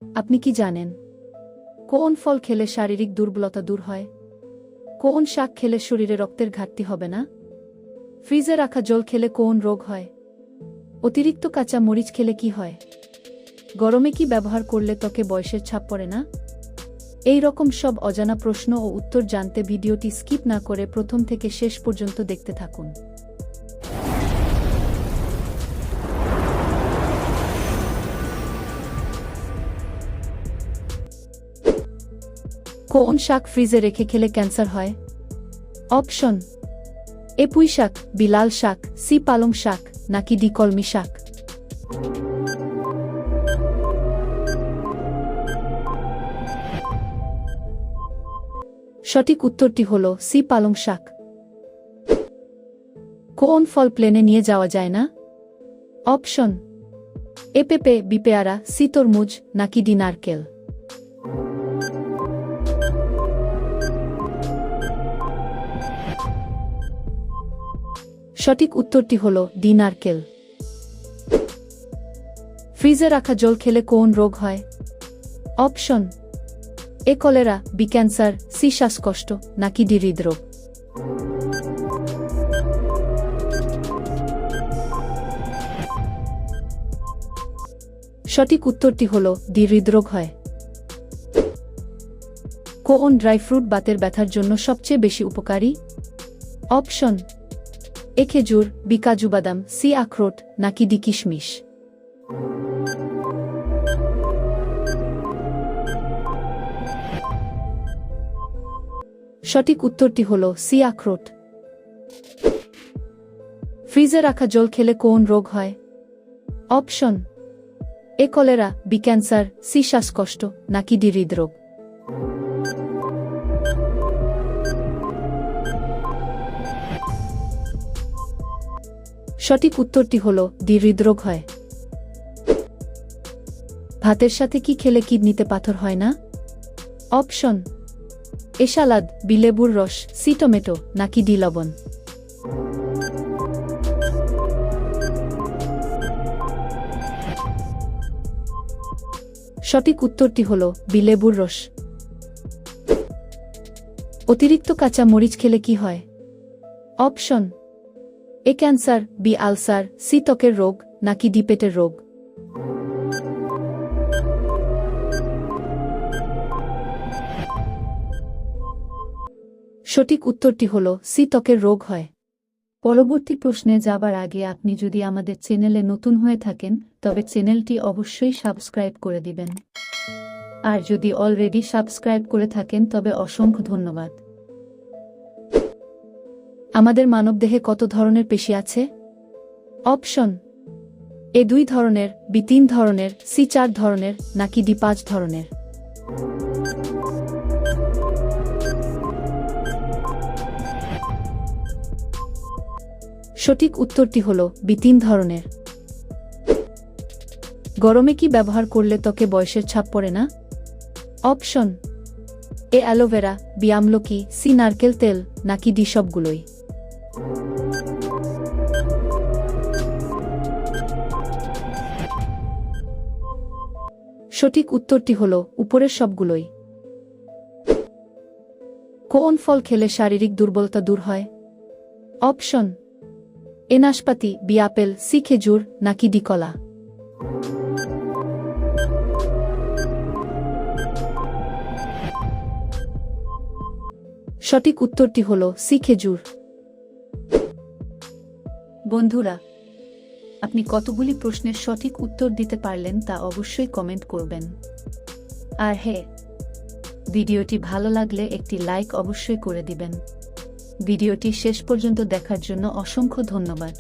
আপনি কি জানেন কোন ফল খেলে শারীরিক দুর্বলতা দূর হয়? কোন শাক খেলে শরীরে রক্তের ঘাটতি হবে না? ফ্রিজে রাখা জল খেলে কোন রোগ হয়? অতিরিক্ত কাঁচা মরিচ খেলে কি হয়? গরমে কি ব্যবহার করলে ত্বকে বয়সের ছাপ পড়ে না? এই রকম সব অজানা প্রশ্ন ও উত্তর জানতে ভিডিওটি স্কিপ না করে প্রথম থেকে শেষ পর্যন্ত দেখতে থাকুন। কোন শাক ফ্রিজে রেখে খেলে ক্যান্সার হয়? অপশন: এ পুঁই শাক, বি লাল শাক, সি পালং শাক, নাকি ডি কলমি শাক। সঠিক উত্তরটি হল সি পালং শাক। কোন ফল প্লেনে নিয়ে যাওয়া যায় না? অপশন: এ পেঁপে, বি পেয়ারা, সি তরমুজ, নাকি ডি নারকেল। সঠিক উত্তরটি হল ডি নারকেল। ফ্রিজে রাখা জল খেলে কোন রোগ হয়? অপশন: এ কলেরা, বি ক্যান্সার, সি শ্বাসকষ্ট, নাকি ডি হৃদরোগ। সঠিক উত্তরটি হল ডি হৃদরোগ হয়। কোন ড্রাই ফ্রুট বাতের ব্যথার জন্য সবচেয়ে বেশি উপকারী? অপশন: এ খেজুর, বি কাজু বাদাম, সি আখরোট, নাকি ডি কিশমিশ। সঠিক উত্তরটি হল সি আখরোট। ফ্রিজে রাখা জল খেলে কোন রোগ হয়? অপশন: এ কলেরা, বি ক্যান্সার, সি শ্বাসকষ্ট, নাকি ডি হৃদরোগ। সঠিক উত্তরটি হল ডি হৃদরোগ হয়। ভাতের সাথে কি খেলে কিডনিতে পাথর হয় না? অপশন: এ সালাদ, বি লেবুর রস, সি টমেটো, নাকি ডি লবণ। সঠিক উত্তরটি হল বি লেবুর রস। অতিরিক্ত কাঁচা মরিচ খেলে কি হয়? Option: A cancer, B ulcer, C ত্বকের রোগ, নাকি ডি পেটের রোগ। সঠিক উত্তরটি হল সি ত্বকের রোগ হয়। পরবর্তী প্রশ্নে যাবার আগে আপনি যদি আমাদের চ্যানেলে নতুন হয়ে থাকেন তবে চ্যানেলটি অবশ্যই সাবস্ক্রাইব করে দিবেন। আর যদি অলরেডি সাবস্ক্রাইব করে থাকেন তবে অসংখ্য ধন্যবাদ। আমাদের মানবদেহে কত ধরনের পেশি আছে? অপশন: এ 2 ধরনের, বি 3 ধরনের, সি 4 ধরনের, নাকি ডি 5 ধরনের। সঠিক উত্তরটি হল বি 3 ধরনের। গরমে কি ব্যবহার করলে ত্বকে বয়সের ছাপ পড়ে না? অপশন: এ অ্যালোভেরা, বি আমলকি, সি নারকেল তেল, নাকি ডি সবগুলোই। সঠিক উত্তরটি হল উপরের সবগুলোই। কোন ফল খেলে শারীরিক দুর্বলতা দূর হয়? অপশন: এ নাশপাতি, বি আপেল, সি খেজুর, নাকি ডি কলা। সঠিক উত্তরটি হল সি খেজুর। বন্ধুরা, আপনি কতগুলি প্রশ্নের সঠিক উত্তর দিতে পারলেন তা অবশ্যই কমেন্ট করবেন। আর হ্যাঁ, ভিডিওটি ভালো লাগলে একটি লাইক অবশ্যই করে দিবেন। ভিডিওটি শেষ পর্যন্ত দেখার জন্য অসংখ্য ধন্যবাদ।